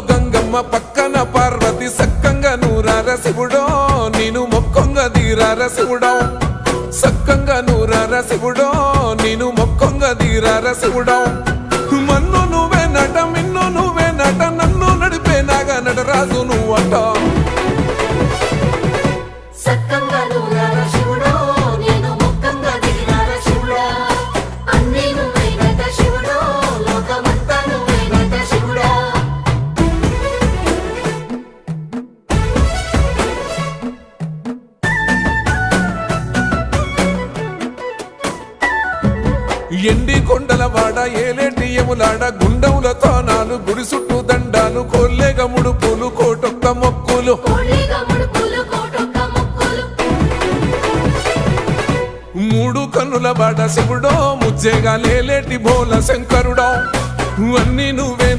గంగమ్మ పక్కన పార్వతి సక్కంగా నూరార శివుడో నేను మొక్కంగా తీరార శివుడో సక్కంగా నూరార శివుడో నేను మొక్కంగా తీరార శివుడో మన్ను నువ్వే నట మిన్ను నువ్వే నట నన్ను నడిపే నాగా నటరాజు నువ్వట సక్కంగా నూరార శివుడో నేను మొక్కంగా దిగినార శివుడా అన్నీ నువ్వేనట శివుడో లోకమంతా నువ్వేనట శివుడా ఎండి కొండల వాడ ఏలేటి యములాడ గుండములతో నాలు గుడి చుట్టూ దండాలు కోల్లేగ ముడుపులు కోటొక్క మొక్కులు కోళ్ళిగా ముడుపులు కోటొక్క మొక్కులు మూడు కన్నుల బాట శివుడో ముజ్జేగా లేలేటి భోల శంకరుడో అన్నీ నువ్వే